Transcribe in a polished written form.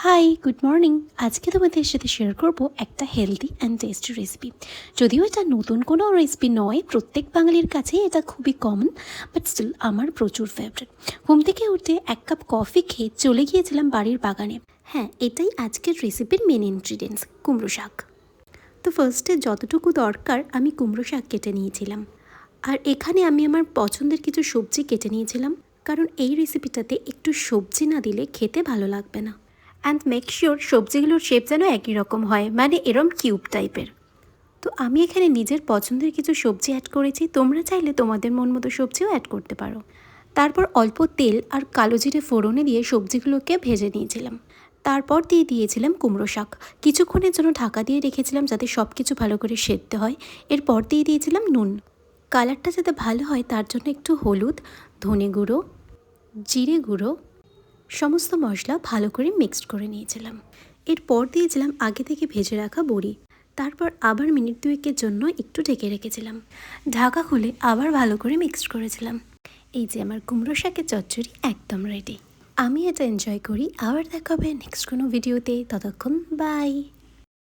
High, good morning. আজকে তোমাদের সাথে শেয়ার করব একটা হেলদি অ্যান্ড টেস্টি রেসিপি। যদিও এটা নতুন কোনো রেসিপি নয়, প্রত্যেক বাঙালির কাছেই এটা খুবই কমন, বাট স্টিল আমার প্রচুর ফেভারিট। ঘুম থেকে উঠে এক কাপ কফি খেয়ে চলে গিয়েছিলাম বাড়ির বাগানে। হ্যাঁ, এটাই আজকের রেসিপির মেন ইনগ্রিডিয়েন্টস, কুমড়ো শাক। তো ফার্স্টে যতটুকু দরকার আমি কুমড়ো শাক কেটে নিয়েছিলাম। আর এখানে আমি আমার পছন্দের কিছু সবজি কেটে নিয়েছিলাম, কারণ এই রেসিপিটাতে একটু সবজি না দিলে খেতে ভালো লাগবে না। অ্যান্ড মেক শিওর সবজিগুলোর শেপ যেন একই রকম হয়, মানে এরম কিউব টাইপের। তো আমি এখানে নিজের পছন্দের কিছু সবজি অ্যাড করেছি, তোমরা চাইলে তোমাদের মন মতো সবজিও অ্যাড করতে পারো। তারপর অল্প তেল আর কালো জিরে ফোড়নে দিয়ে সবজিগুলোকে ভেজে নিয়েছিলাম। তারপর দিয়ে দিয়েছিলাম কুমড়ো শাক। কিছুক্ষণের জন্য ঢাকা দিয়ে রেখেছিলাম যাতে সব কিছু ভালো করে সেদ্ধ হয়। এরপর দিয়ে দিয়েছিলাম নুন। কালারটা যাতে ভালো হয় তার জন্য একটু হলুদ, ধনে গুঁড়ো, জিরে গুঁড়ো, সমস্ত মশলা ভালো করে মিক্সড করে নিয়েছিলাম। এরপর দিয়েছিলাম আগে থেকে ভেজে রাখা বড়ি। তারপর আবার মিনিট দুয়েকের জন্য একটু ঢেকে রেখেছিলাম। ঢাকা খুলে আবার ভালো করে মিক্সড করেছিলাম। এই যে আমার কুমড়ো শাকের চচ্চড়ি একদম রেডি। আমি এটা এনজয় করি। আবার দেখা হবে নেক্সট কোনো ভিডিওতে। ততক্ষণ বাই।